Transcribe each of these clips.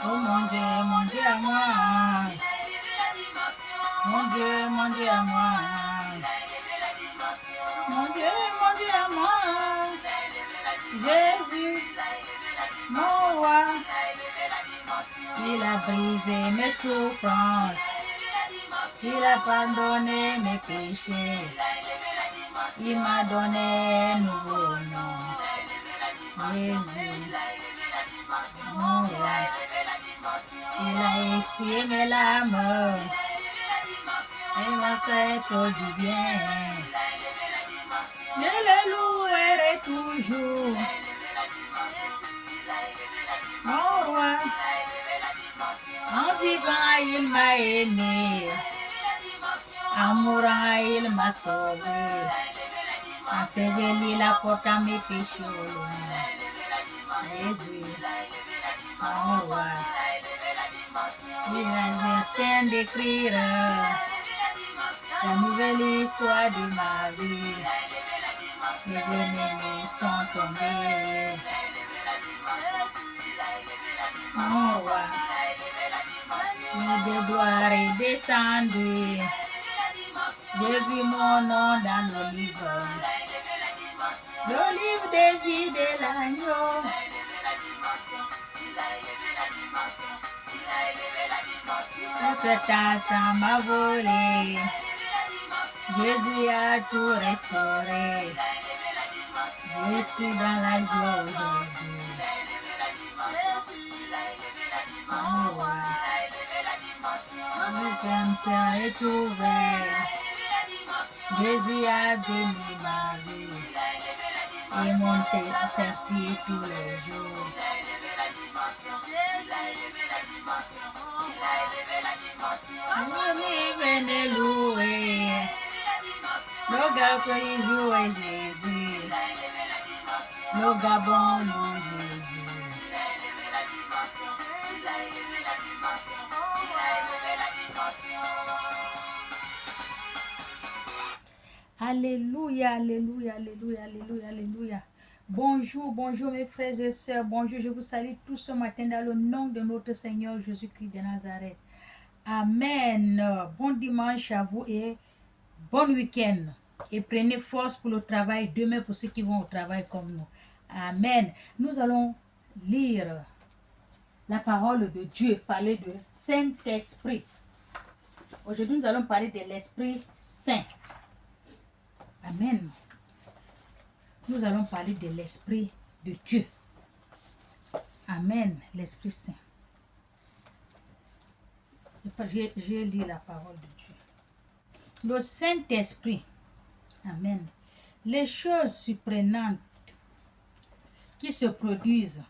Oh mon Dieu à moi. Mon Dieu à moi. Mon Dieu à moi. Jésus, mon roi. Il a brisé mes souffrances. Il a pardonné mes péchés. Il m'a donné un nouveau nom. Jésus, mon roi. Il a essuyé mes larmes. Il m'a fait tout du bien. Je le louerai toujours. Mon roi, en vivant, il m'a aimé. En mourant, il m'a sauvé. En sévère, la porte à mes péchés. Jésus, mon roi. Il a le temps d'écrire la nouvelle histoire de ma vie. Les ennemis sont tombés. Mon roi, le déboire est descendu. J'ai vu mon nom dans le livre de vie de l'agneau. Satan m'a volé. Jésus a tout restauré. Je suis dans la joie aujourd'hui. Oh, ouais. Le cancer est ouvert. Jésus a béni ma vie. Et mon terre fertile tous les jours. Venez louer. Le Gabon loue Jésus. Le Gabon loue Jésus. Alléluia, alléluia, alléluia, alléluia, alléluia. Bonjour, bonjour mes frères et sœurs. Bonjour, je vous salue tous ce matin dans le nom de notre Seigneur Jésus-Christ de Nazareth. Amen. Bon dimanche à vous et bon week-end. Et prenez force pour le travail demain pour ceux qui vont au travail comme nous. Amen. Nous allons lire la parole de Dieu, parler de Saint-Esprit. Aujourd'hui, nous allons parler de l'Esprit Saint. Amen. Nous allons parler de l'Esprit de Dieu. Amen. L'Esprit Saint. Je lis la parole de Dieu. Le Saint-Esprit. Amen. Les choses surprenantes qui se produisent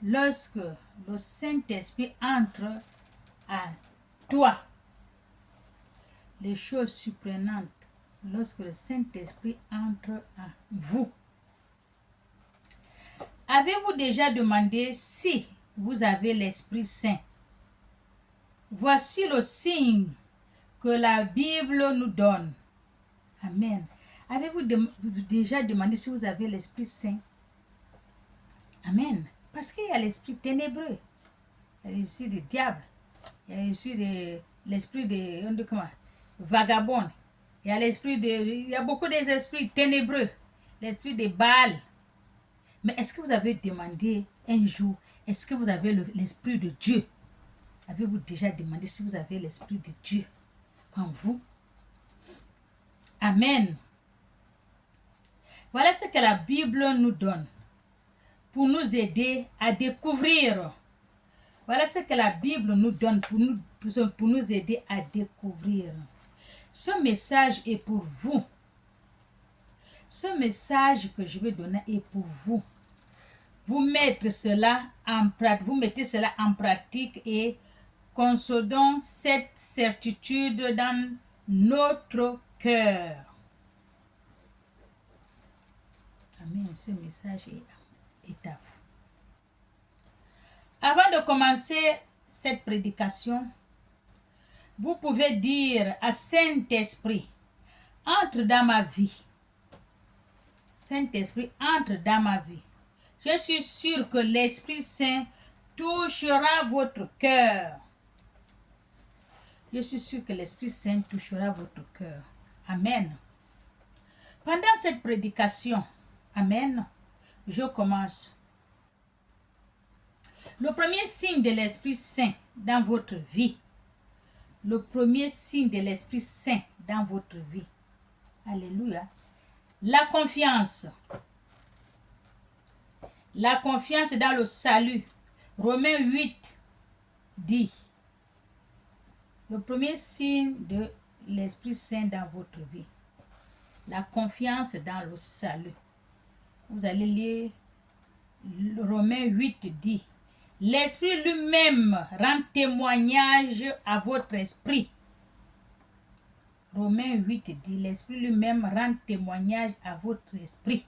lorsque le Saint-Esprit entre à toi. Les choses surprenantes lorsque le Saint-Esprit entre à vous. Avez-vous déjà demandé si vous avez l'Esprit Saint? Voici le signe que la Bible nous donne. Amen. Avez-vous déjà demandé si vous avez l'Esprit Saint? Amen. Parce qu'il y a l'esprit ténébreux. Il y a l'esprit du diable. Il y a l'esprit de comment? Vagabond. Il y a il y a beaucoup d'esprits ténébreux. L'esprit de Baal. Mais est-ce que vous avez demandé un jour, est-ce que vous avez l'Esprit de Dieu? Avez-vous déjà demandé si vous avez l'Esprit de Dieu en vous? Amen. Voilà ce que la Bible nous donne pour nous aider à découvrir. Voilà ce que la Bible nous donne pour nous aider à découvrir. Ce message est pour vous. Ce message que je vais donner est pour vous. Vous mettez cela en pratique et concédons cette certitude dans notre cœur. Amen. Ce message est à vous. Avant de commencer cette prédication, vous pouvez dire à Saint-Esprit, entre dans ma vie. Saint-Esprit, entre dans ma vie. Je suis sûr que l'Esprit Saint touchera votre cœur. Je suis sûr que l'Esprit Saint touchera votre cœur. Amen. Pendant cette prédication, Amen, je commence. Le premier signe de l'Esprit Saint dans votre vie. Le premier signe de l'Esprit Saint dans votre vie. Alléluia. La confiance. La confiance dans le salut. Romains 8 dit. Le premier signe de l'Esprit Saint dans votre vie. La confiance dans le salut. Vous allez lire Romains 8 dit. L'Esprit lui-même rend témoignage à votre esprit. Romains 8 dit, l'Esprit lui-même rend témoignage à votre esprit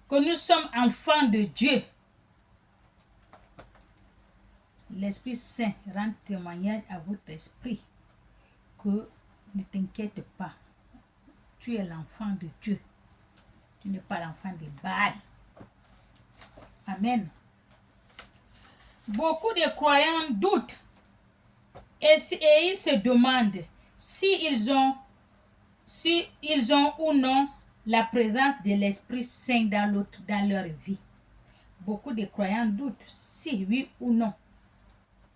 que nous sommes enfants de Dieu. L'Esprit Saint rend témoignage à votre esprit que ne t'inquiète pas, tu es l'enfant de Dieu. Tu n'es pas l'enfant de Baal. Amen. Beaucoup de croyants doutent et ils se demandent s'ils ont ou non la présence de l'Esprit Saint dans leur vie. Beaucoup de croyants doutent si oui ou non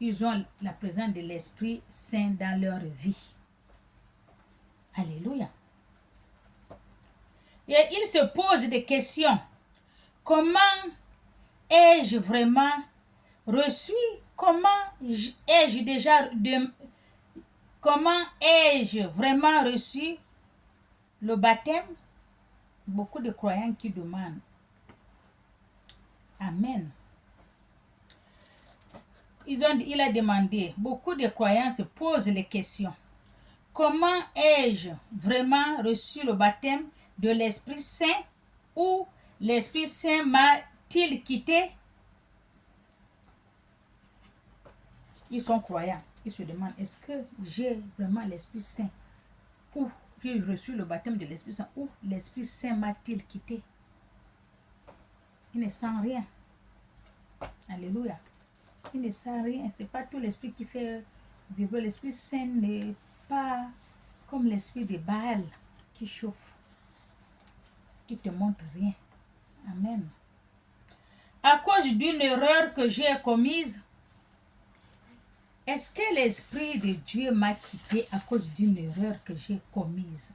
ils ont la présence de l'Esprit Saint dans leur vie. Alléluia. Et ils se posent des questions. Comment ai-je vraiment reçu? Comment ai-je vraiment reçu le baptême? Beaucoup de croyants qui demandent. Amen. Il a demandé, beaucoup de croyants se posent les questions. Comment ai-je vraiment reçu le baptême de l'Esprit Saint ou l'Esprit Saint m'a-t-il quitté? Ils sont croyants. Ils se demandent, est-ce que j'ai vraiment l'Esprit Saint ou j'ai reçu le baptême de l'Esprit Saint ou l'Esprit Saint m'a-t-il quitté? Ils ne sentent rien. Alléluia. Ils ne sentent rien. Ce n'est pas tout l'Esprit qui fait vivre. L'Esprit Saint n'est pas comme l'Esprit de Baal qui chauffe, qui te montre rien. Amen. À cause d'une erreur que j'ai commise, est-ce que l'Esprit de Dieu m'a quitté à cause d'une erreur que j'ai commise?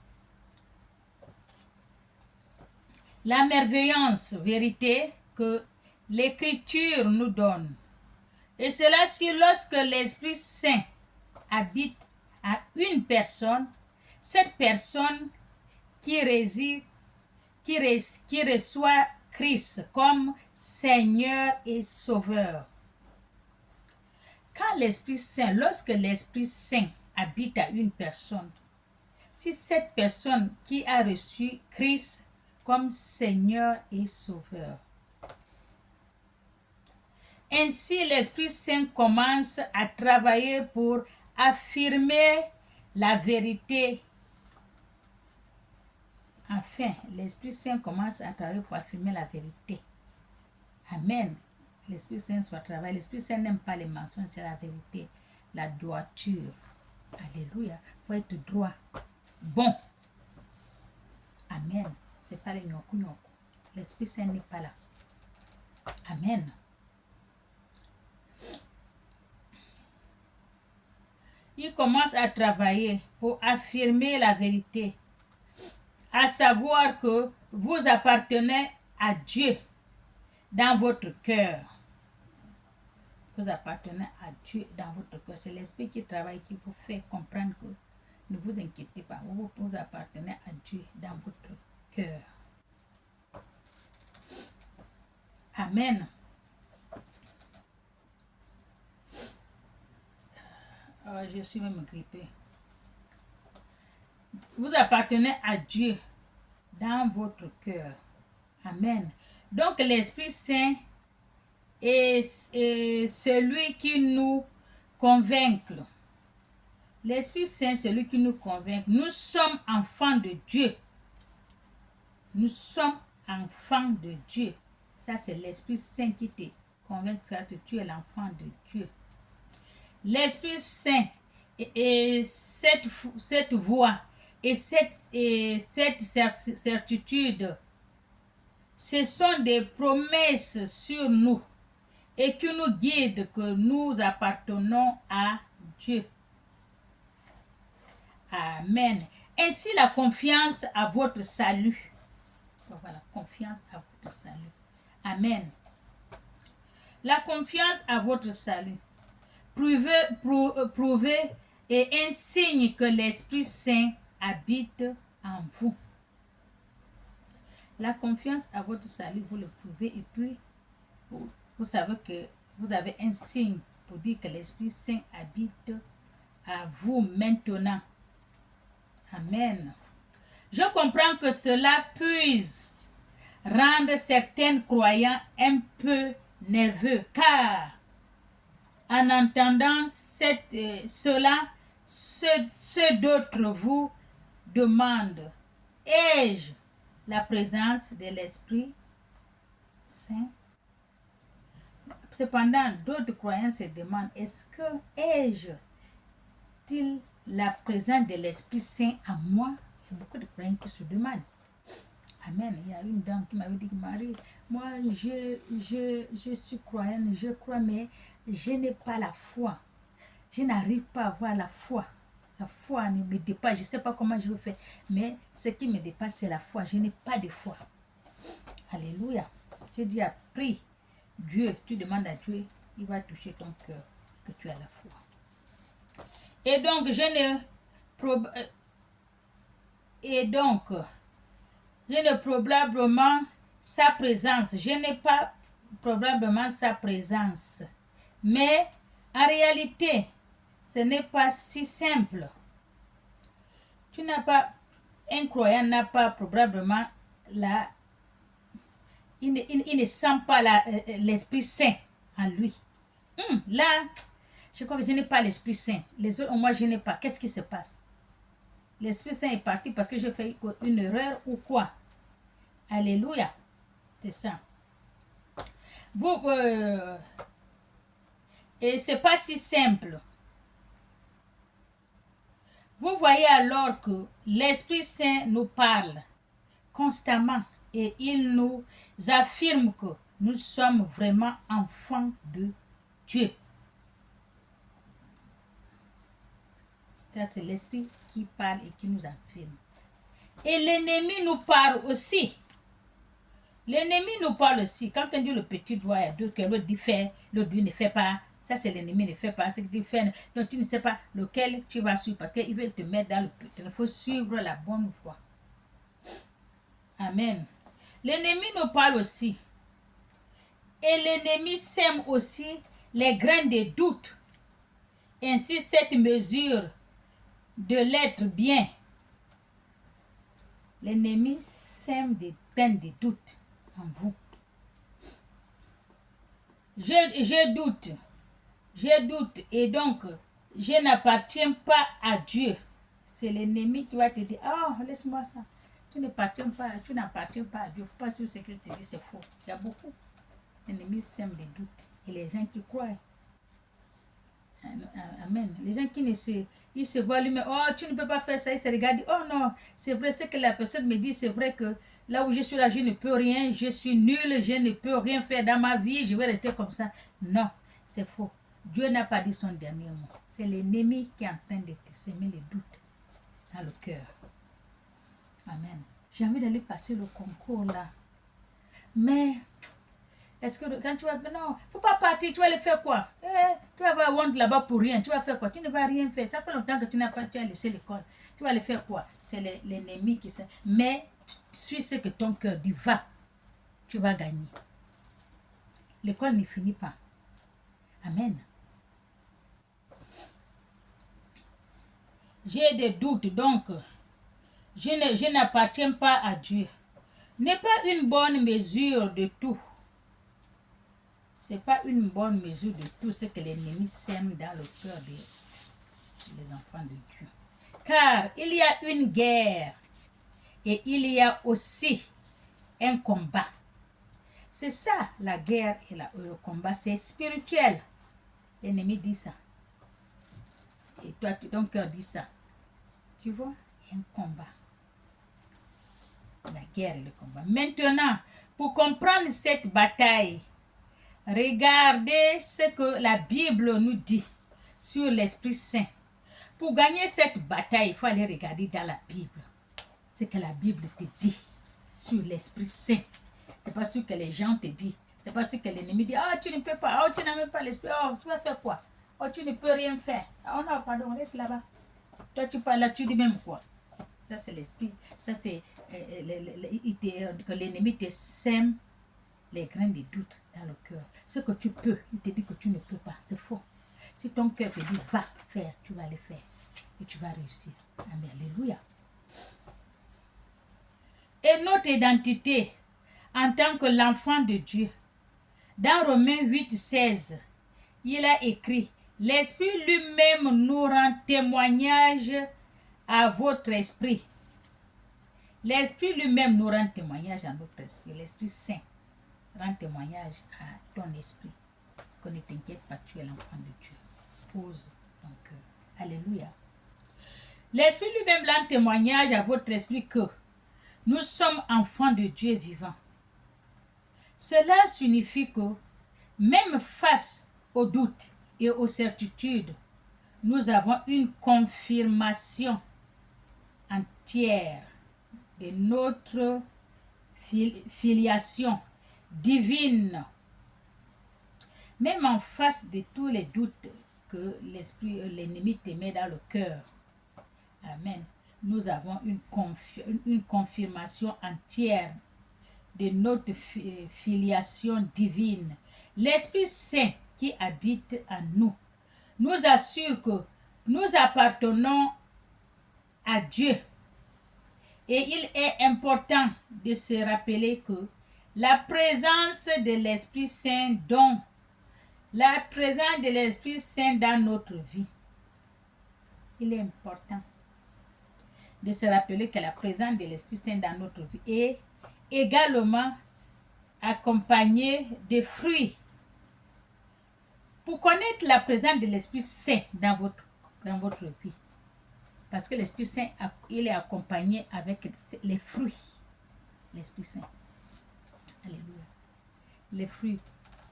La merveilleuse vérité que l'Écriture nous donne. Et cela si lorsque l'Esprit Saint habite à une personne, cette personne qui reçoit Christ comme Seigneur et Sauveur. Lorsque l'Esprit Saint habite à une personne, si cette personne qui a reçu Christ comme Seigneur et Sauveur, ainsi l'Esprit Saint commence à travailler pour affirmer la vérité. Enfin, l'Esprit Saint commence à travailler pour affirmer la vérité. Amen. L'Esprit Saint soit travaillé. L'Esprit Saint n'aime pas les mensonges, c'est la vérité, la droiture. Alléluia. Il faut être droit. Bon. Amen. C'est pas les nyoku. L'Esprit Saint n'est pas là. Amen. Il commence à travailler pour affirmer la vérité, à savoir que vous appartenez à Dieu dans votre cœur. Vous appartenez à Dieu dans votre cœur. C'est l'Esprit qui travaille, qui vous fait comprendre que ne vous inquiétez pas, vous appartenez à Dieu dans votre cœur. Amen. Je suis même grippée. Vous appartenez à Dieu dans votre cœur. Amen. Donc l'Esprit Saint est celui qui nous convainc. L'Esprit Saint, c'est celui qui nous convainc. Nous sommes enfants de Dieu. Nous sommes enfants de Dieu. Ça, c'est l'Esprit Saint qui te convaincra que tu es l'enfant de Dieu. L'Esprit Saint et cette voix et cette certitude, ce sont des promesses sur nous et qui nous guident que nous appartenons à Dieu. Amen. Ainsi, la confiance à votre salut. Voilà, confiance à votre salut. Amen. La confiance à votre salut. Prouvez est un signe que l'Esprit Saint habite en vous. La confiance à votre salut, vous le prouvez et puis vous savez que vous avez un signe pour dire que l'Esprit Saint habite à vous maintenant. Amen. Je comprends que cela puisse rendre certains croyants un peu nerveux, car en entendant cela, ceux d'autres vous demandent, ai-je la présence de l'Esprit Saint? Cependant, d'autres croyants se demandent, est-ce que ai-je la présence de l'Esprit Saint à moi? Il y a beaucoup de croyants qui se demandent. Amen. Il y a une dame qui m'avait dit, Marie, moi je suis croyante, je crois, mais je n'ai pas la foi. Je n'arrive pas à avoir la foi. La foi ne me dépasse. Je ne sais pas comment je veux faire, mais ce qui me dépasse, c'est la foi. Je n'ai pas de foi. Alléluia. Je dis, prie Dieu, tu demandes à Dieu, il va toucher ton cœur, que tu as la foi. Et donc, je ne probablement sa présence. Je n'ai pas probablement sa présence. Mais en réalité, ce n'est pas si simple. Tu n'as pas, un croyant n'a pas probablement il ne sent pas l'Esprit Saint en lui. Là, je crois que je n'ai pas l'Esprit Saint. Les autres, moi, je n'ai pas. Qu'est-ce qui se passe? L'Esprit Saint est parti parce que j'ai fait une erreur ou quoi? Alléluia. C'est ça. Et c'est pas si simple. Vous voyez alors que l'Esprit Saint nous parle constamment et il nous affirme que nous sommes vraiment enfants de Dieu. Ça, c'est l'Esprit qui parle et qui nous affirme. Et l'ennemi nous parle aussi. L'ennemi nous parle aussi. Quand on dit le petit doigt, il y a deux que l'autre dit fait, l'autre dit ne fait pas. Ça, c'est l'ennemi, ne fait pas. Ce qu'il dit fait. Donc, tu ne sais pas lequel tu vas suivre parce qu'il veut te mettre dans le petit. Il faut suivre la bonne voie. Amen. L'ennemi nous parle aussi. Et l'ennemi sème aussi les grains de doute. Ainsi, cette mesure de l'être bien. L'ennemi sème des grains de doute en vous. Je doute et donc je n'appartiens pas à Dieu. C'est l'ennemi qui va te dire, oh, laisse-moi ça. Tu n'appartiens pas à Dieu. Il ne faut pas suivre ce qu'il te dit, c'est faux. Il y a beaucoup. L'ennemi sème des doutes. Et les gens qui croient. Amen. Les gens qui ils se voient lui-même, oh, tu ne peux pas faire ça. Ils se regardent, oh non, c'est vrai ce que la personne me dit, c'est vrai que là où je suis là, je ne peux rien, je suis nul, je ne peux rien faire dans ma vie, je vais rester comme ça. Non, c'est faux. Dieu n'a pas dit son dernier mot. C'est l'ennemi qui est en train de te semer les doutes dans le cœur. Amen. J'ai envie d'aller passer le concours là. Mais, est-ce que quand tu vas... Non, il ne faut pas partir, tu vas aller faire quoi? Tu vas avoir honte là-bas pour rien. Tu vas faire quoi? Tu ne vas rien faire. Ça fait longtemps que tu as laissé l'école. Tu vas aller faire quoi? C'est l'ennemi qui sait. Mais, suis ce que ton cœur dit, va. Tu vas gagner. L'école ne finit pas. Amen. J'ai des doutes, donc je n'appartiens pas à Dieu. N'est pas une bonne mesure de tout. C'est pas une bonne mesure de tout ce que l'ennemi sème dans le cœur des enfants de Dieu. Car il y a une guerre et il y a aussi un combat. C'est ça, la guerre et le combat, c'est spirituel. L'ennemi dit ça. Et toi, ton cœur dit ça. Tu vois, il y a un combat. La guerre et le combat. Maintenant, pour comprendre cette bataille, regardez ce que la Bible nous dit sur l'Esprit Saint. Pour gagner cette bataille, il faut aller regarder dans la Bible. Ce que la Bible te dit sur l'Esprit Saint. C'est pas ce que les gens te disent. C'est pas ce que l'ennemi dit. Oh, tu ne peux pas. Oh, tu n'as même pas l'Esprit. Oh, tu vas faire quoi? Oh, tu ne peux rien faire. Oh non, pardon, laisse là-bas. Toi, tu parles là, tu dis même quoi? Ça, c'est l'Esprit. Ça, c'est que l'ennemi te sème les grains de doute dans le cœur. Ce que tu peux, il te dit que tu ne peux pas. C'est faux. Si ton cœur te dit, va faire, tu vas le faire. Et tu vas réussir. Amen. Alléluia. Et notre identité en tant que l'enfant de Dieu. Dans Romains 8, 16, il a écrit, l'Esprit lui-même nous rend témoignage à votre esprit. L'Esprit lui-même nous rend témoignage à notre esprit. L'Esprit Saint rend témoignage à ton esprit. Que ne t'inquiète pas, tu es l'enfant de Dieu. Pose ton cœur. Alléluia. L'Esprit lui-même rend témoignage à votre esprit que nous sommes enfants de Dieu vivant. Cela signifie que même face aux doutes et aux certitudes, nous avons une confirmation entière de notre filiation divine. Même en face de tous les doutes que l'ennemi te met dans le cœur. Amen. Nous avons une confirmation entière de notre filiation divine. L'Esprit Saint qui habite en nous nous assure que nous appartenons à Dieu. Et il est important de se rappeler que la présence de l'Esprit Saint dans notre vie, il est important de se rappeler que la présence de l'Esprit Saint dans notre vie est également accompagnée de fruits. Pour connaître la présence de l'Esprit Saint dans votre vie, parce que l'Esprit Saint, il est accompagné avec les fruits. L'Esprit Saint. Alléluia. Les fruits.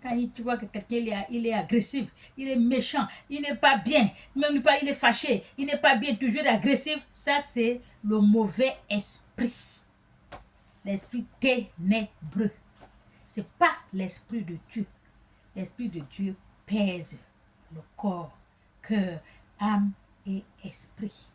Quand tu vois que quelqu'un il est agressif, il est méchant, il n'est pas bien, même pas il est fâché, il n'est pas bien, toujours agressif, ça c'est le mauvais esprit. L'esprit ténébreux. C'est pas l'esprit de Dieu. L'esprit de Dieu pèse le corps, cœur, âme et esprit.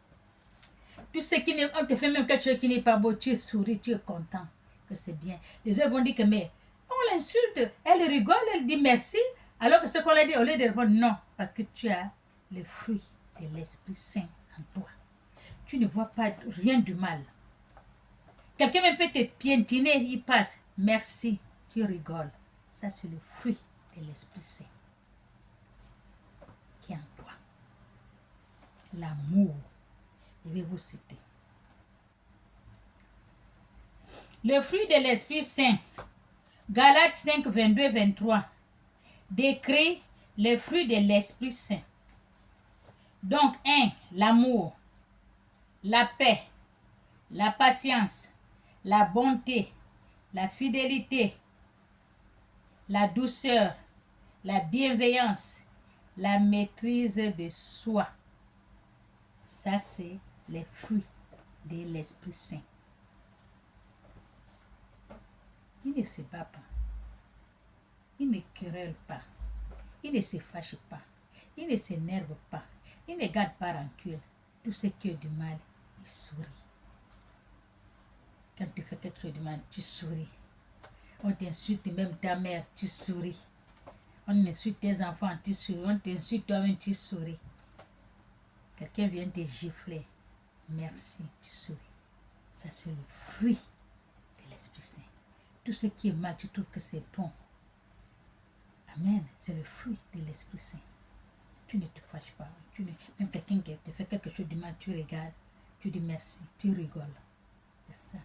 Tout ce qui n'est, on te fait même quelque chose qui n'est pas beau, tu souris, tu es content que c'est bien. Les gens vont dire que mais on l'insulte, elle rigole, elle dit merci, alors que ce qu'on a dit, au lieu de répondre non, parce que tu as le fruit de l'Esprit Saint en toi. Tu ne vois pas rien de mal. Quelqu'un même peut te piétiner, il passe, merci, tu rigoles. Ça c'est le fruit de l'Esprit Saint qui est en toi. L'amour. Je vais vous citer. Le fruit de l'Esprit Saint, Galates 5, 22, 23, décrit le fruit de l'Esprit Saint. Donc, 1, l'amour, la paix, la patience, la bonté, la fidélité, la douceur, la bienveillance, la maîtrise de soi. Ça, c'est les fruits de l'Esprit Saint. Il ne se bat pas. Il ne querelle pas. Il ne se fâche pas. Il ne s'énerve pas. Il ne garde pas rancune. Tout ce qui est du mal, il sourit. Quand tu fais quelque chose de mal, tu souris. On t'insulte, même ta mère, tu souris. On insulte tes enfants, tu souris. On t'insulte toi-même, tu souris. Quelqu'un vient te gifler. Merci, tu souris. Ça, c'est le fruit de l'Esprit Saint. Tout ce qui est mal, tu trouves que c'est bon. Amen. C'est le fruit de l'Esprit Saint. Tu ne te fâches pas. Même quelqu'un qui te fait quelque chose de mal, tu regardes, tu dis merci, tu rigoles. C'est ça.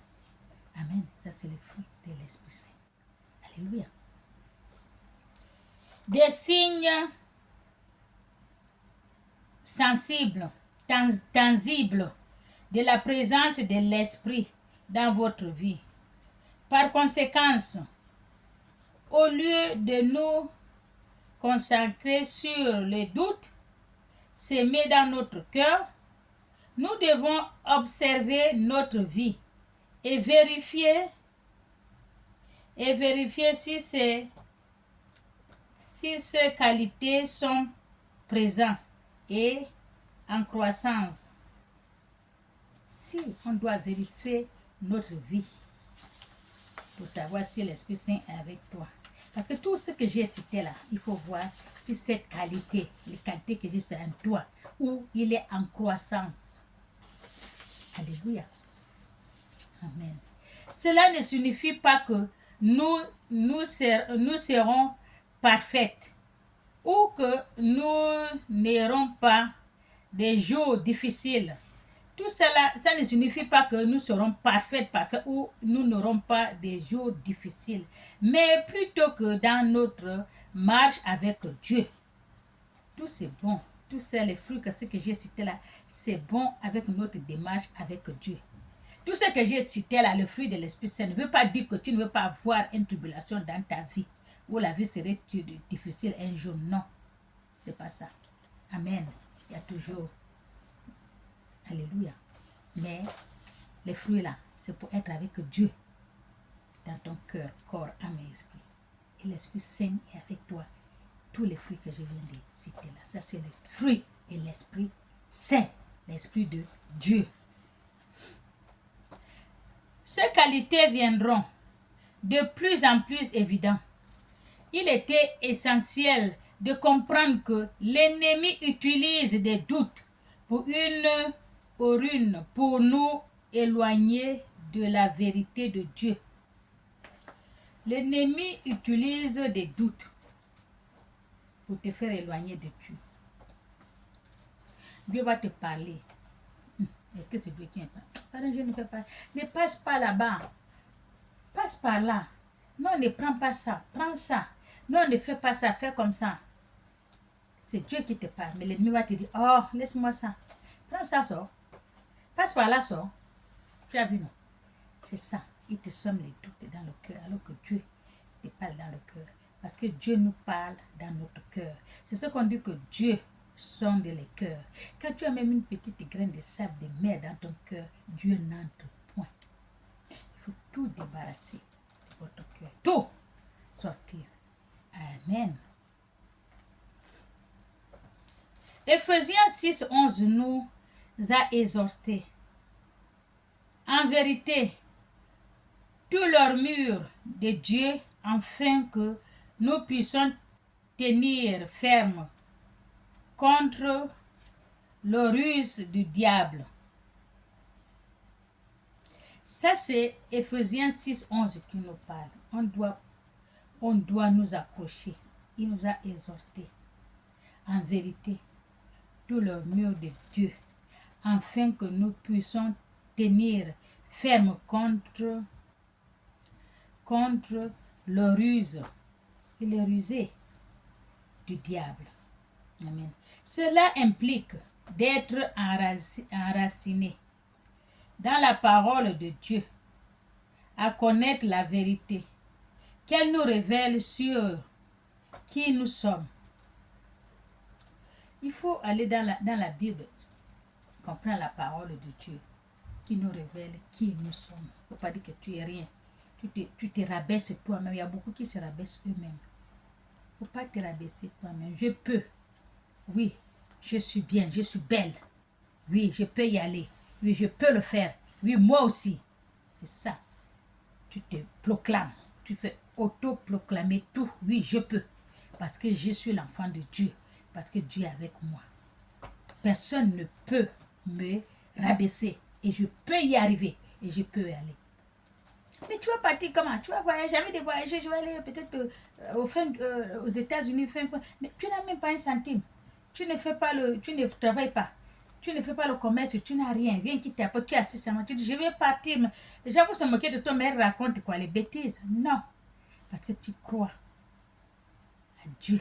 Amen. Ça, c'est le fruit de l'Esprit Saint. Alléluia. Des signes sensibles, tangibles de la présence de l'Esprit dans votre vie. Par conséquent, au lieu de nous consacrer sur les doutes s'aimer dans notre cœur, nous devons observer notre vie et vérifier si ces qualités sont présentes et en croissance. Si on doit vérifier notre vie pour savoir si l'Esprit Saint est avec toi. Parce que tout ce que j'ai cité là, il faut voir si cette qualité, les qualités que j'ai en toi, où il est en croissance. Alléluia. Amen. Cela ne signifie pas que nous serons parfaites ou que nous n'aurons pas des jours difficiles. Tout cela, ça ne signifie pas que nous serons parfaits ou nous n'aurons pas des jours difficiles, mais plutôt que dans notre marche avec Dieu. Tout c'est bon, tous les fruits que ce que j'ai cité là, c'est bon avec notre démarche avec Dieu. Tout ce que j'ai cité là, le fruit de l'Esprit Saint, ne veut pas dire que tu ne veux pas avoir une tribulation dans ta vie, où la vie serait difficile un jour. Non, c'est pas ça. Amen. Il y a toujours. Alléluia. Mais les fruits là, c'est pour être avec Dieu dans ton cœur, corps, âme et esprit. Et l'Esprit Saint est avec toi. Tous les fruits que je viens de citer là, ça c'est les fruits de l'Esprit Saint, l'Esprit de Dieu. Ces qualités viendront de plus en plus évidentes. Il était essentiel de comprendre que l'ennemi utilise des doutes pour nous éloigner de la vérité de Dieu. L'ennemi utilise des doutes pour te faire éloigner de Dieu. Dieu va te parler. Est-ce que c'est Dieu qui me parle? Pardon, je ne fais pas. Ne passe pas là-bas. Passe par là. Non, ne prends pas ça. Prends ça. Non, ne fais pas ça. Fais comme ça. C'est Dieu qui te parle. Mais l'ennemi va te dire, oh, laisse-moi ça. Prends ça, sort. Passe par là, sort. Tu as vu, non? C'est ça. Il te somme les doutes dans le cœur, alors que Dieu te parle dans le cœur. Parce que Dieu nous parle dans notre cœur. C'est ce qu'on dit que Dieu sonde les cœurs. Quand tu as même une petite graine de sable de mer dans ton cœur, Dieu n'entre point. Il faut tout débarrasser de votre cœur. Tout sortir. Amen. Éphésiens 6, 11 nous a exhortés. En vérité, tout leur mur de Dieu, afin que nous puissions tenir ferme contre le ruse du diable. Ça, c'est Éphésiens 6, 11 qui nous parle. On doit nous accrocher. Il nous a exhortés. En vérité, tout le mur de Dieu, afin que nous puissions tenir ferme contre le ruse et les rusés du diable. Amen. Cela implique d'être enraciné dans la parole de Dieu, à connaître la vérité, qu'elle nous révèle sur qui nous sommes. Il faut aller dans la Bible, comprendre la parole de Dieu, qui nous révèle qui nous sommes. Il ne faut pas dire que tu es rien. Tu te rabaisses toi-même. Il y a beaucoup qui se rabaissent eux-mêmes. Il ne faut pas te rabaisser toi-même. Je peux. Oui, je suis bien, je suis belle. Oui, je peux y aller. Oui, je peux le faire. Oui, moi aussi. C'est ça. Tu te proclames. Tu fais auto-proclamer tout. Oui, je peux. Parce que je suis l'enfant de Dieu. Parce que Dieu est avec moi. Personne ne peut me rabaisser. Et je peux y arriver. Et je peux y aller. Mais tu vas partir comment? Tu vas voyager, jamais de voyager. Je vais aller peut-être aux États-Unis. Mais tu n'as même pas un centime. Tu ne travailles pas. Tu ne fais pas le commerce, tu n'as rien. Rien qui t'apporte, tu es assis seulement. Tu dis, je vais partir. Les gens vont se moquer de toi, mais elle raconte quoi? Les bêtises? Non. Parce que tu crois à Dieu.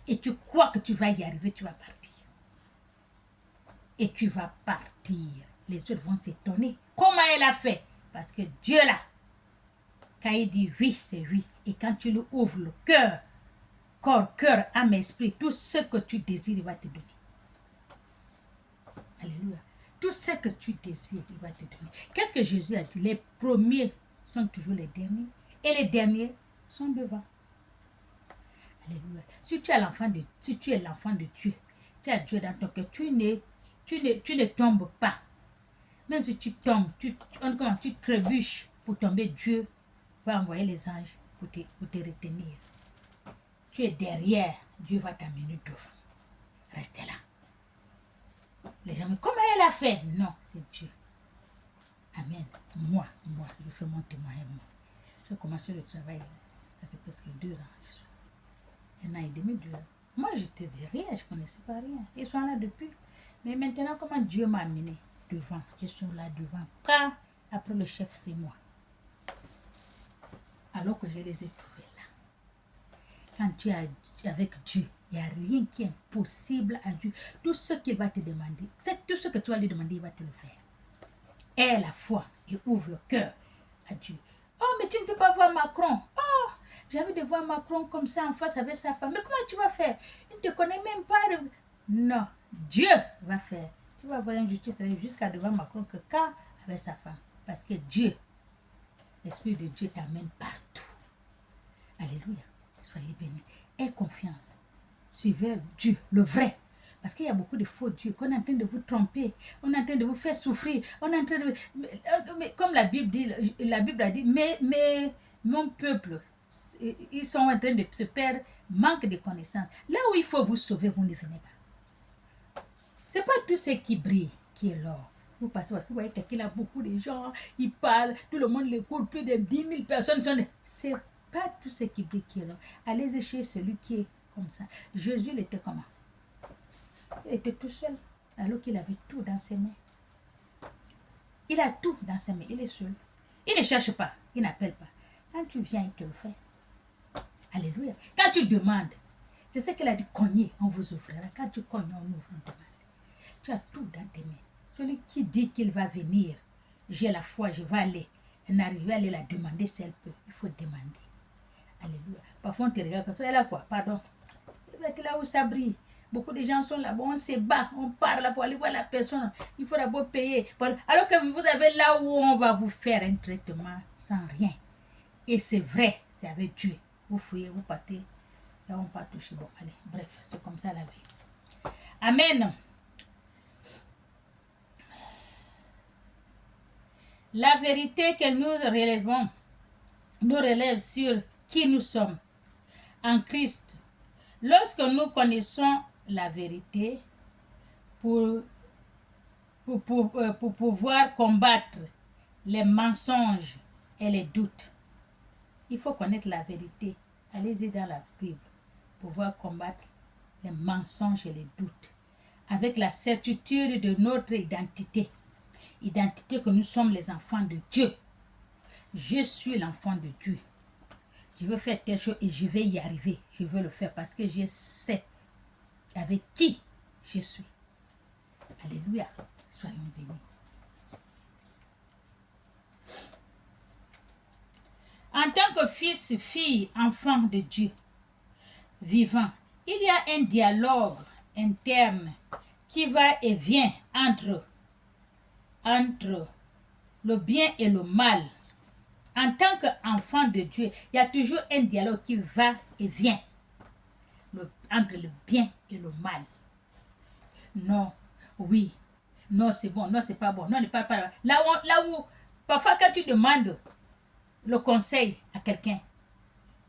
Et tu crois que tu vas y arriver, tu vas partir. Et tu vas partir. Les autres vont s'étonner. Comment elle a fait? Parce que Dieu là, quand il dit oui, c'est oui. Et quand tu lui ouvres le cœur, corps, cœur, âme, esprit, tout ce que tu désires, il va te donner. Alléluia. Tout ce que tu désires, il va te donner. Qu'est-ce que Jésus a dit? Les premiers sont toujours les derniers. Et les derniers sont devant. Alléluia. Si tu es l'enfant de Dieu, tu as Dieu dans ton cœur, tu ne tombes pas. Même si tu tombes, tu trébuches pour tomber, Dieu va envoyer les anges pour te retenir. Tu es derrière, Dieu va t'amener devant. Restez là. Les gens me disent, comment elle a fait? Non, c'est Dieu. Amen. Moi, je fais mon témoignage. J'ai commencé le travail, ça fait presque 2 ans. 1 an et demi, 2 ans. Moi, j'étais derrière, je ne connaissais pas rien. Ils sont là depuis. Mais maintenant, comment Dieu m'a amené devant? Je suis là devant. Quand après le chef, c'est moi. Alors que je les ai trouvés là. Quand tu es avec Dieu, il n'y a rien qui est impossible à Dieu. Tout ce qu'il va te demander, c'est tout ce que tu vas lui demander, il va te le faire. Aie la foi et ouvre le cœur à Dieu. Oh, mais tu ne peux pas voir Macron. Oh, j'ai envie de voir Macron comme ça en face avec sa femme. Mais comment tu vas faire? Il ne te connaît même pas. Non, Dieu va faire. Tu vas voir l'injustice jusqu'à devant Macron que quand avec sa femme. Parce que Dieu, l'Esprit de Dieu t'amène partout. Alléluia. Soyez bénis. Aie confiance. Suivez Dieu, le vrai. Parce qu'il y a beaucoup de faux dieux qu'on est en train de vous tromper, on est en train de vous faire souffrir, on est en train de... Mais comme la Bible a dit, mais mon peuple, ils sont en train de se perdre, manque de connaissances. Là où il faut vous sauver, vous ne venez pas. Ce n'est pas tout ce qui brille qui est l'or. Vous passez parce que vous voyez qu'il y a beaucoup de gens, ils parlent, tout le monde l'écoute, plus de 10 000 personnes sont... Ce n'est pas tout ce qui brille qui est l'or. Allez chez celui qui est comme ça. Jésus, il était comment? Il était tout seul, alors qu'il avait tout dans ses mains. Il a tout dans ses mains, il est seul. Il ne cherche pas, il n'appelle pas. Quand tu viens, il te le fait. Alléluia. Quand tu demandes, c'est ce qu'il a dit, cognez, on vous ouvrira. Quand tu cognes, on ouvre, on demande. Tu as tout dans tes mains. Celui qui dit qu'il va venir, j'ai la foi, je vais aller. N'arriver à aller la demander si elle peut. Il faut demander. Alléluia. Parfois, on te regarde comme ça, elle a quoi? Pardon. Il va être là où ça brille. Beaucoup de gens sont là-bas, on se bat, on part là pour aller voir la personne. Il faut d'abord payer. Alors que vous avez là où on va vous faire un traitement sans rien. Et c'est vrai, c'est avec Dieu. Vous fouillez, vous partez. Là, on part toucher. Bon, allez, bref, c'est comme ça la vie. Amen. La vérité que nous relève sur qui nous sommes en Christ. Lorsque nous connaissons la vérité pour pouvoir combattre les mensonges et les doutes. Il faut connaître la vérité. Allez-y dans la Bible pour pouvoir combattre les mensonges et les doutes. Avec la certitude de notre identité. Identité que nous sommes les enfants de Dieu. Je suis l'enfant de Dieu. Je veux faire telle chose et je vais y arriver. Je veux le faire parce que je sais avec qui je suis. Alléluia. Soyons bénis. En tant que fils, fille, enfant de Dieu, vivant, il y a un dialogue interne qui va et vient entre le bien et le mal. En tant qu'enfant de Dieu, il y a toujours un dialogue qui va et vient entre le bien et le mal. Non, oui, non c'est bon, non c'est pas bon, non n'est pas là où parfois quand tu demandes le conseil à quelqu'un,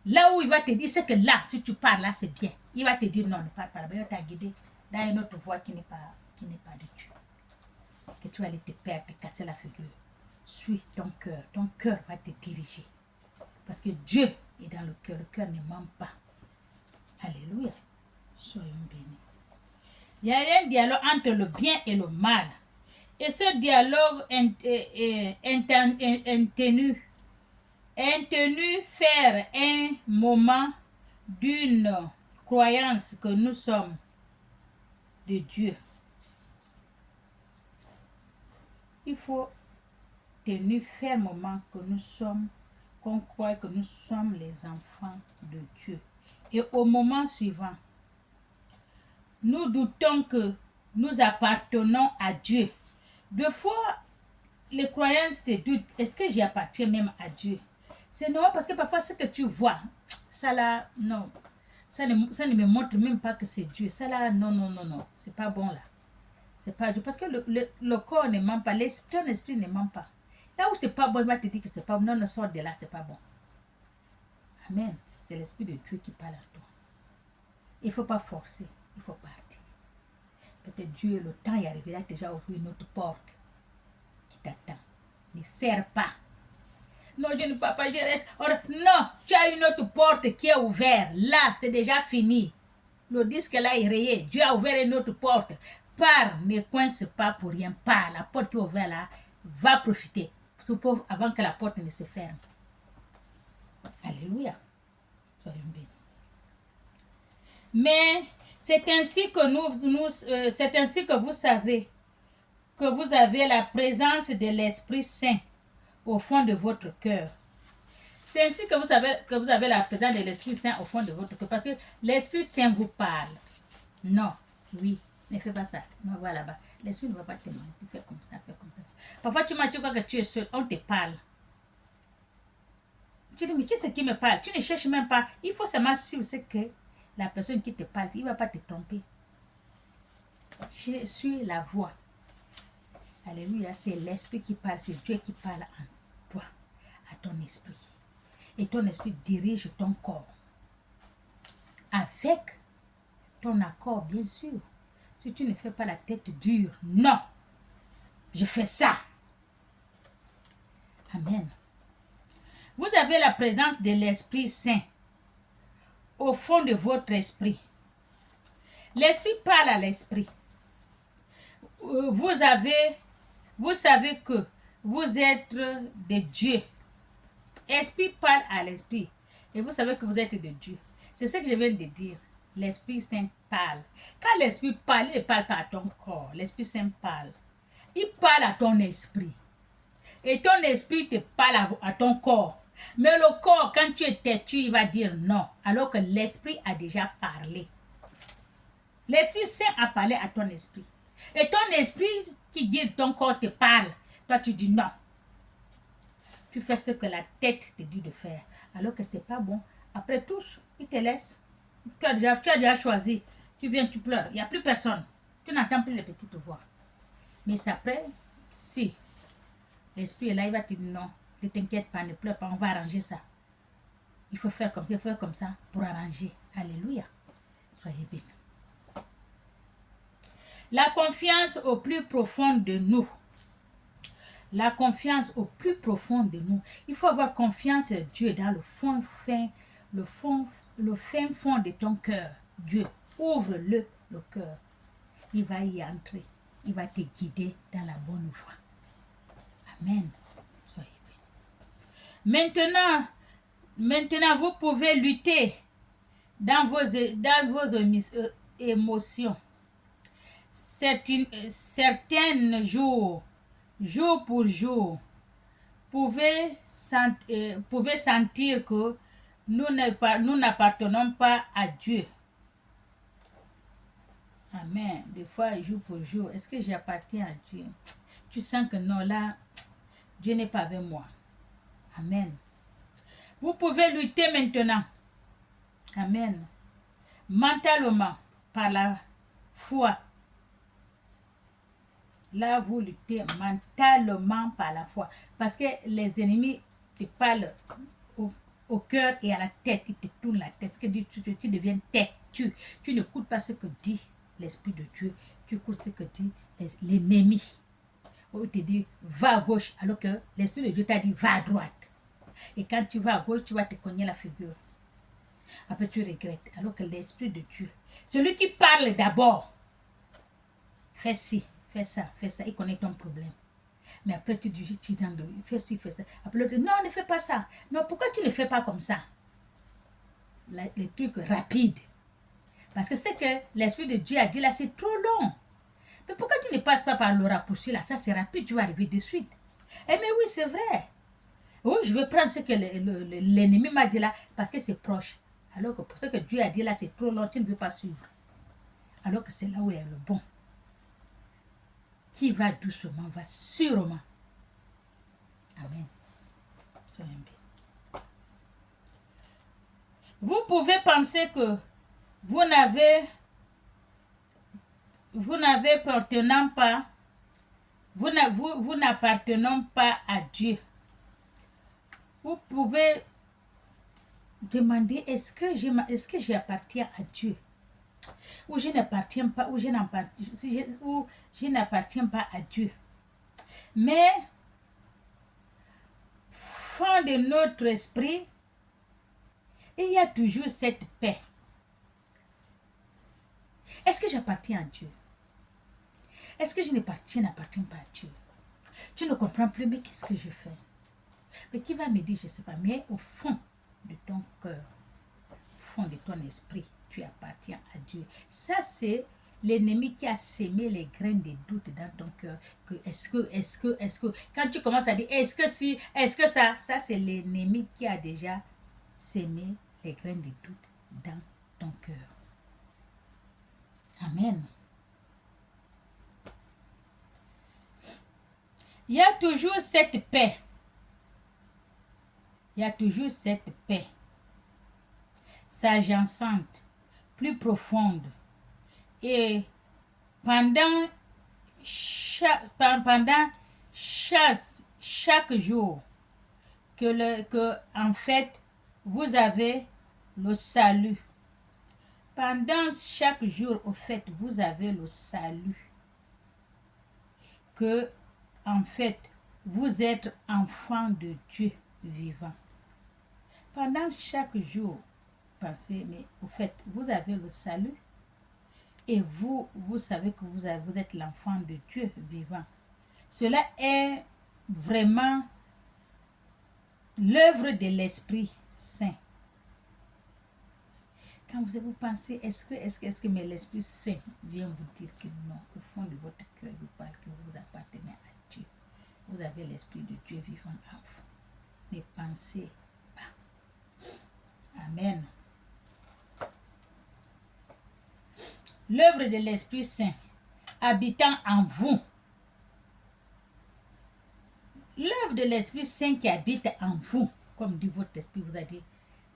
là où il va te dire c'est que là si tu parles là c'est bien, il va te dire non ne parle pas là, il va te guider dans une autre voie qui n'est pas de Dieu, que tu vas aller te perdre, te casser la figure. Suis ton cœur va te diriger parce que Dieu est dans le cœur ne ment pas. Alléluia, soyons bénis. Il y a un dialogue entre le bien et le mal. Et ce dialogue intenu intenu faire un moment d'une croyance que nous sommes de Dieu. Il faut tenir fermement que nous sommes, qu'on croit que nous sommes les enfants de Dieu. Et au moment suivant, nous doutons que nous appartenons à Dieu. Deux fois, les croyances te doutent. Est-ce que j'y appartiens même à Dieu? C'est normal parce que parfois ce que tu vois, ça là, non. Ça ne me montre même pas que c'est Dieu. Ça là, non, non, non, non. C'est pas bon là. C'est pas Dieu. Parce que le corps ne ment pas. L'esprit ne ment pas. Là où c'est pas bon, il va te dire que c'est pas bon. Non, ne sort de là, c'est pas bon. Amen. C'est l'esprit de Dieu qui parle à toi. Il ne faut pas forcer. Il faut partir. Peut-être Dieu, le temps est arrivé. Il a déjà ouvert une autre porte qui t'attend. Ne serre pas. Non, je ne peux pas, je reste. Non, tu as une autre porte qui est ouverte. Là, c'est déjà fini. Le disque là est rayé. Dieu a ouvert une autre porte. Pars, ne coince pas pour rien. Pars. La porte qui est ouverte là, va profiter. Avant que la porte ne se ferme. Alléluia. Soyons bénis. Mais c'est ainsi que c'est ainsi que vous savez que vous avez la présence de l'Esprit Saint au fond de votre cœur. C'est ainsi que vous savez que vous avez la présence de l'Esprit Saint au fond de votre cœur. Parce que l'Esprit Saint vous parle. Non, oui, ne fais pas ça. Non, va là-bas. L'Esprit ne va pas te mentir. Fais comme ça, fais comme ça. Parfois, tu crois que tu es seul. On te parle. Tu dis, mais qui c'est qui me parle? Tu ne cherches même pas. Il faut seulement suivre ce que la personne qui te parle, il ne va pas te tromper. Je suis la voix. Alléluia, c'est l'Esprit qui parle, c'est Dieu qui parle en toi, à ton esprit. Et ton esprit dirige ton corps. Avec ton accord, bien sûr. Si tu ne fais pas la tête dure, non, je fais ça. Amen. Vous avez la présence de l'Esprit Saint au fond de votre esprit. L'Esprit parle à l'Esprit. Vous savez que vous êtes de Dieu. Esprit parle à l'Esprit. Et vous savez que vous êtes de Dieu. C'est ce que je viens de dire. L'Esprit Saint parle. Quand l'Esprit parle, il ne parle pas à ton corps. L'Esprit Saint parle. Il parle à ton esprit. Et ton esprit te parle à ton corps. Mais le corps, quand tu es têtu, il va dire non. Alors que l'Esprit a déjà parlé. L'Esprit Saint a parlé à ton esprit. Et ton esprit qui guide ton corps te parle. Toi, tu dis non. Tu fais ce que la tête te dit de faire. Alors que ce n'est pas bon. Après tout, il te laisse. Tu as déjà choisi. Tu viens, tu pleures. Il n'y a plus personne. Tu n'entends plus les petites voix. Mais c'est après, si l'esprit est là, il va te dire non. Ne t'inquiète pas, ne pleure pas, on va arranger ça. Il faut faire comme ça, il faut faire comme ça pour arranger. Alléluia. Soyez bénis. La confiance au plus profond de nous. La confiance au plus profond de nous. Il faut avoir confiance en Dieu dans le fin fond de ton cœur. Dieu, ouvre-le cœur. Il va y entrer. Il va te guider dans la bonne voie. Amen. Soyez bénis. Maintenant, vous pouvez lutter dans vos émotions. Certains jours pour jour, pouvez sentir que nous n'appartenons pas à Dieu. Amen. Des fois, jour pour jour, est-ce que j'appartiens à Dieu? Tu sens que non, là, Dieu n'est pas avec moi. Amen. Vous pouvez lutter maintenant. Amen. Mentalement, par la foi. Là, vous luttez mentalement par la foi. Parce que les ennemis te parlent au cœur et à la tête. Ils te tournent la tête. Tu deviens têtu. Tu n'écoutes pas ce que dit l'Esprit de Dieu. Tu écoutes ce que dit l'ennemi. Il te dit, va à gauche, alors que l'Esprit de Dieu t'a dit, va à droite. Et quand tu vas à gauche, tu vas te cogner la figure. Après, tu regrettes. Alors que l'Esprit de Dieu, celui qui parle d'abord, fais ci. Fais ça, il connaît ton problème. Mais après, tu dis, tu t'en fais ci, fais ça. Après, l'autre, non, ne fais pas ça. Non, pourquoi tu ne fais pas comme ça? Les trucs rapides. Parce que c'est que l'Esprit de Dieu a dit là, c'est trop long. Mais pourquoi tu ne passes pas par le raccourci là? Ça, c'est rapide, tu vas arriver de suite. Eh mais oui, c'est vrai. Oui, je vais prendre ce que l'ennemi m'a dit là, parce que c'est proche. Alors que pour ce que Dieu a dit là, c'est trop long, tu ne veux pas suivre. Alors que c'est là où il y a le bon. Qui va doucement, va sûrement. Amen. Soyez bien. Vous pouvez penser que vous n'avez appartenant pas, vous n'appartenons pas à Dieu. Vous pouvez demander, est-ce que j'appartiens à Dieu? Ou je n'appartiens pas, ou je n'appartiens pas à Dieu. Mais, fond de notre esprit, il y a toujours cette paix. Est-ce que j'appartiens à Dieu? Est-ce que je n'appartiens pas à Dieu? Tu ne comprends plus, mais qu'est-ce que je fais? Mais qui va me dire, je ne sais pas, mais au fond de ton cœur, au fond de ton esprit, tu appartiens à Dieu. Ça, c'est l'ennemi qui a sémé les graines de doute dans ton cœur. Est-ce que, quand tu commences à dire, est-ce que si, est-ce que ça c'est l'ennemi qui a déjà sémé les graines de doute dans ton cœur. Amen. Il y a toujours cette paix. Il y a toujours cette paix. S'agençante, plus profonde. Et pendant chaque jour, que en fait, vous avez le salut. Pendant chaque jour, au fait, vous avez le salut. Que, en fait, vous êtes enfant de Dieu vivant. Pendant chaque jour passé, mais au fait, vous avez le salut. Et vous savez que vous êtes l'enfant de Dieu vivant. Cela est vraiment l'œuvre de l'Esprit Saint. Quand vous pensez, est-ce que mais l'Esprit Saint vient vous dire que non, au fond de votre cœur, vous parle que vous appartenez à Dieu. Vous avez l'Esprit de Dieu vivant en vous. Ne pensez pas. Amen. L'œuvre de l'Esprit Saint habitant en vous. L'œuvre de l'Esprit Saint qui habite en vous, comme dit votre esprit, vous a dit,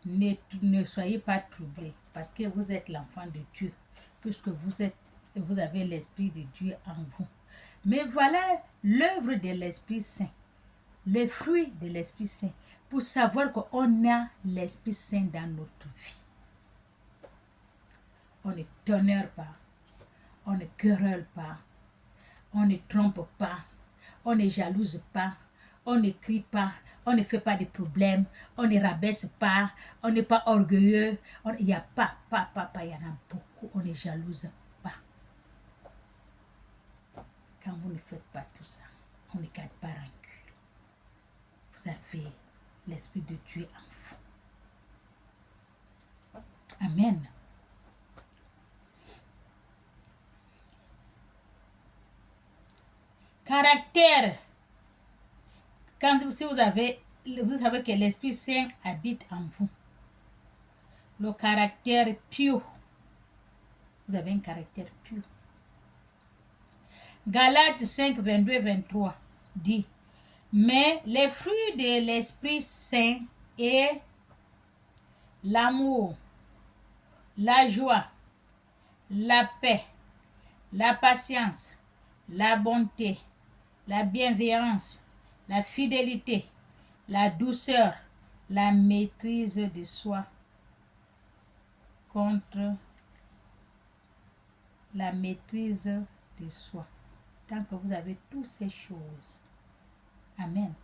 ne soyez pas troublés, parce que vous êtes l'enfant de Dieu, puisque vous avez l'Esprit de Dieu en vous. Mais voilà l'œuvre de l'Esprit Saint, les fruits de l'Esprit Saint, pour savoir qu'on a l'Esprit Saint dans notre vie. On ne t'honore pas, on ne querelle pas, on ne trompe pas, on ne jalouse pas, on ne crie pas, on ne fait pas de problèmes, on ne rabaisse pas, on n'est pas orgueilleux, il n'y a pas, il y en a beaucoup, on ne jalouse pas. Quand vous ne faites pas tout ça, on ne garde pas rancune. Vous avez l'Esprit de Dieu en vous. Amen. Caractère. Si vous savez que l'Esprit Saint habite en vous. Le caractère pur. Vous avez un caractère pur. Galates 5, 22 et 23 dit, mais les fruits de l'Esprit Saint est l'amour, la joie, la paix, la patience, la bonté, la bienveillance, la fidélité, la douceur, la maîtrise de soi. Contre la maîtrise de soi. Tant que vous avez toutes ces choses. Amen.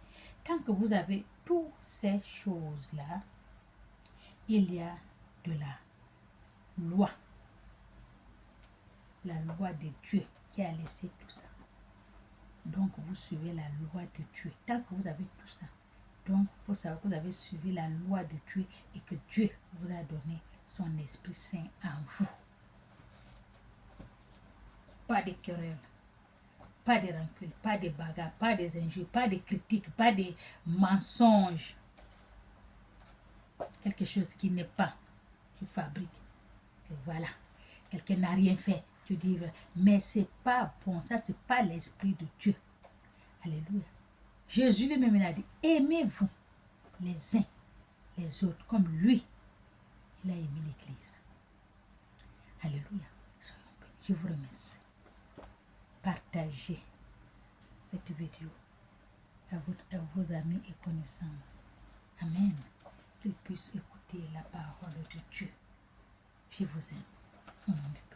Tant que vous avez toutes ces choses-là, il y a de la loi. La loi de Dieu qui a laissé tout ça. Donc, vous suivez la loi de Dieu. Tant que vous avez tout ça, donc, il faut savoir que vous avez suivi la loi de Dieu et que Dieu vous a donné son Esprit Saint en vous. Pas de querelle, pas de rancune, pas de bagarre, pas des injures, pas de critiques, pas de mensonges. Quelque chose qui n'est pas, tu fabriques. Et voilà, quelqu'un n'a rien fait. Tu dis, mais c'est pas bon, ça c'est pas l'Esprit de Dieu. Alléluia. Jésus lui-même a dit, aimez-vous les uns les autres comme lui, il a aimé l'Église. Alléluia. Soyons bénis. Je vous remercie. Partagez cette vidéo à vos amis et connaissances. Amen. Qu'ils puissent écouter la parole de Dieu. Je vous aime. Au nom du Père.